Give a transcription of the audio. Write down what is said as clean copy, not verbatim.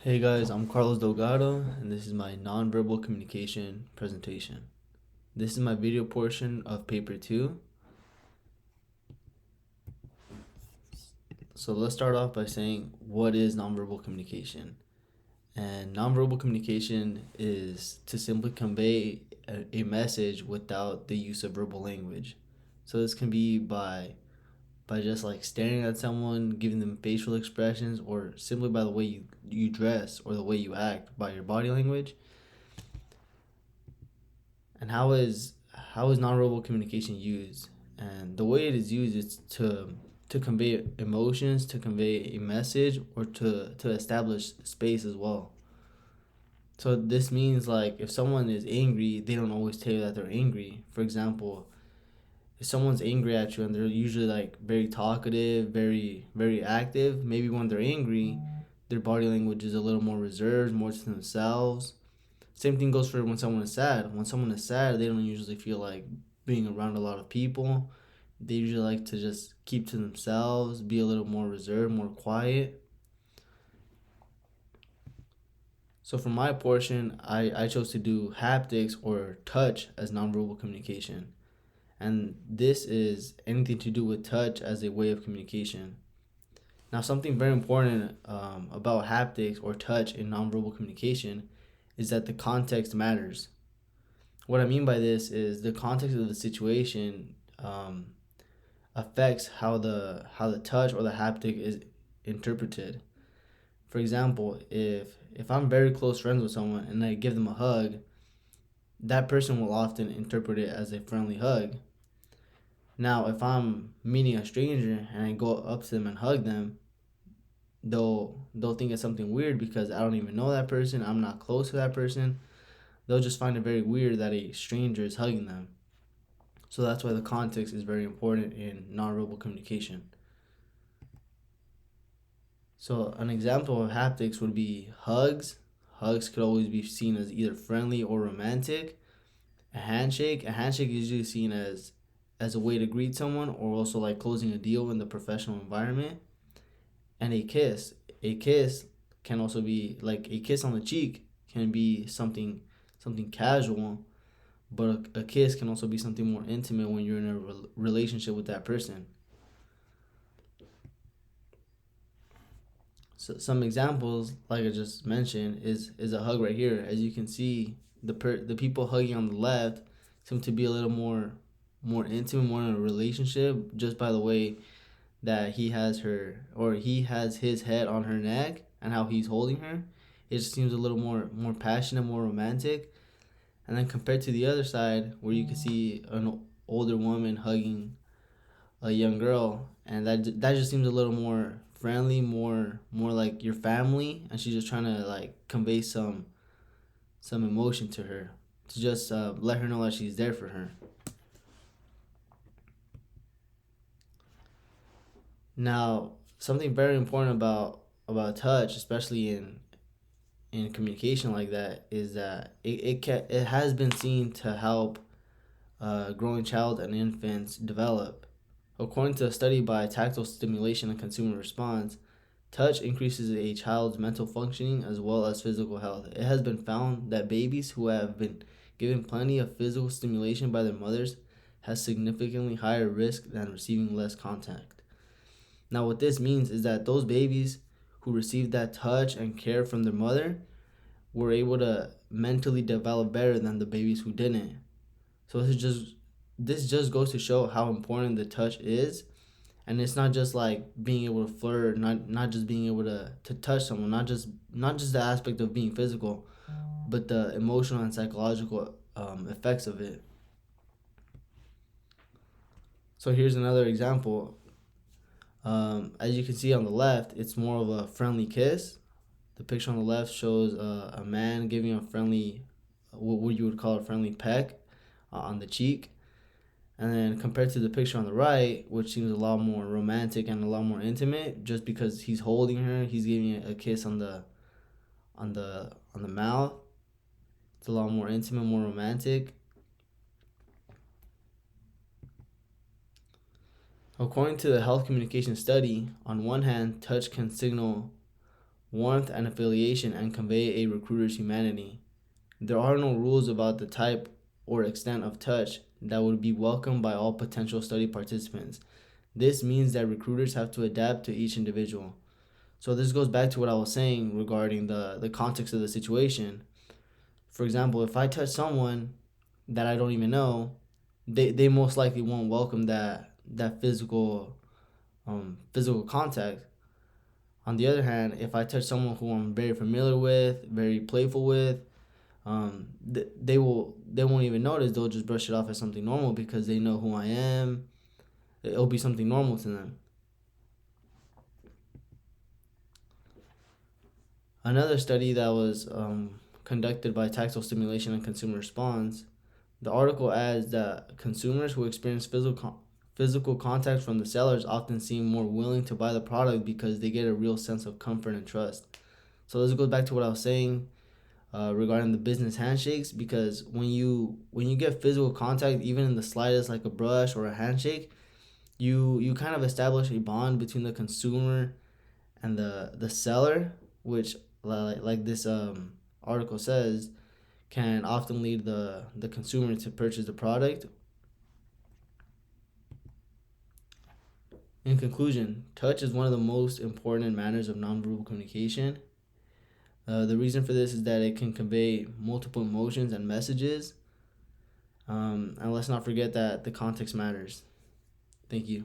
Hey guys, I'm Carlos Delgado, and this is my nonverbal communication presentation. This is my video portion of paper 2. So let's start off by saying what is nonverbal communication. And nonverbal communication is to simply convey a message without the use of verbal language. So this can be by just like staring at someone, giving them facial expressions, or simply by the way you dress or the way you act by your body language. And how is nonverbal communication used? And the way it is used is to convey emotions, to convey a message, or to establish space as well. So this means like if someone is angry, they don't always tell you that they're angry. For example, if someone's angry at you and they're usually like very talkative, very active, maybe when they're angry, their body language is a little more reserved, more to themselves. Same thing goes for when someone is sad. When someone is sad, they don't usually feel like being around a lot of people. They usually like to just keep to themselves, be a little more reserved, more quiet. So for my portion, I chose to do haptics or touch as nonverbal communication. And this is anything to do with touch as a way of communication. Now, something very important about haptics or touch in nonverbal communication is that the context matters. What I mean by this is the context of the situation affects how the touch or the haptic is interpreted. For example, if I'm very close friends with someone and I give them a hug, that person will often interpret it as a friendly hug. Now, if I'm meeting a stranger and I go up to them and hug them, they'll think it's something weird because I don't even know that person. I'm not close to that person. They'll just find it very weird that a stranger is hugging them. So that's why the context is very important in nonverbal communication. So an example of haptics would be hugs. Hugs could always be seen as either friendly or romantic. A handshake is usually seen as a way to greet someone or also like closing a deal in the professional environment. And a kiss can also be like a kiss on the cheek can be something casual, but a kiss can also be something more intimate when you're in a relationship with that person. So some examples, like I just mentioned, is a hug right here. As you can see, the people hugging on the left seem to be a little more intimate, more in a relationship, just by the way that he has her or he has his head on her neck and how he's holding her. It just seems a little more passionate, more romantic. And then compared to the other side, where you can see an older woman hugging a young girl, and that just seems a little more friendly, more like your family, and she's just trying to like convey some emotion to her, to just let her know that she's there for her. Now, something very important about touch, especially in communication like that, is that it has been seen to help growing child and infants develop. According to a study by Tactile Stimulation and Consumer Response, touch increases a child's mental functioning as well as physical health. It has been found that babies who have been given plenty of physical stimulation by their mothers has significantly higher risk than receiving less contact. Now, what this means is that those babies who received that touch and care from their mother were able to mentally develop better than the babies who didn't. So this just goes to show how important the touch is, and it's not just like being able to flirt, not just being able to touch someone, not just the aspect of being physical, but the emotional and psychological effects of it. So here's another example. As you can see on the left, it's more of a friendly kiss. The picture on the left shows a man giving a friendly, what you would call a friendly peck on the cheek. And then compared to the picture on the right, which seems a lot more romantic and a lot more intimate, just because he's holding her, he's giving a kiss on the mouth. It's a lot more intimate, more romantic. According to the health communication study, on one hand, touch can signal warmth and affiliation, and convey a recruiter's humanity. There are no rules about the type or extent of touch that would be welcomed by all potential study participants. This means that recruiters have to adapt to each individual. So this goes back to what I was saying regarding the context of the situation. For example, if I touch someone that I don't even know, they most likely won't welcome that physical contact. On the other hand, if I touch someone who I'm very familiar with, very playful with, they won't even notice. They'll just brush it off as something normal because they know who I am. It'll be something normal to them. Another study that was conducted by Tactile Stimulation and Consumer Response, the article adds that consumers who experience physical contact from the sellers often seem more willing to buy the product because they get a real sense of comfort and trust. So this goes back to what I was saying regarding the business handshakes, because when you get physical contact, even in the slightest, like a brush or a handshake, you kind of establish a bond between the consumer and the seller, which like this article says can often lead the consumer to purchase the product. In conclusion, touch is one of the most important manners of nonverbal communication. The reason for this is that it can convey multiple emotions and messages. And let's not forget that the context matters. Thank you.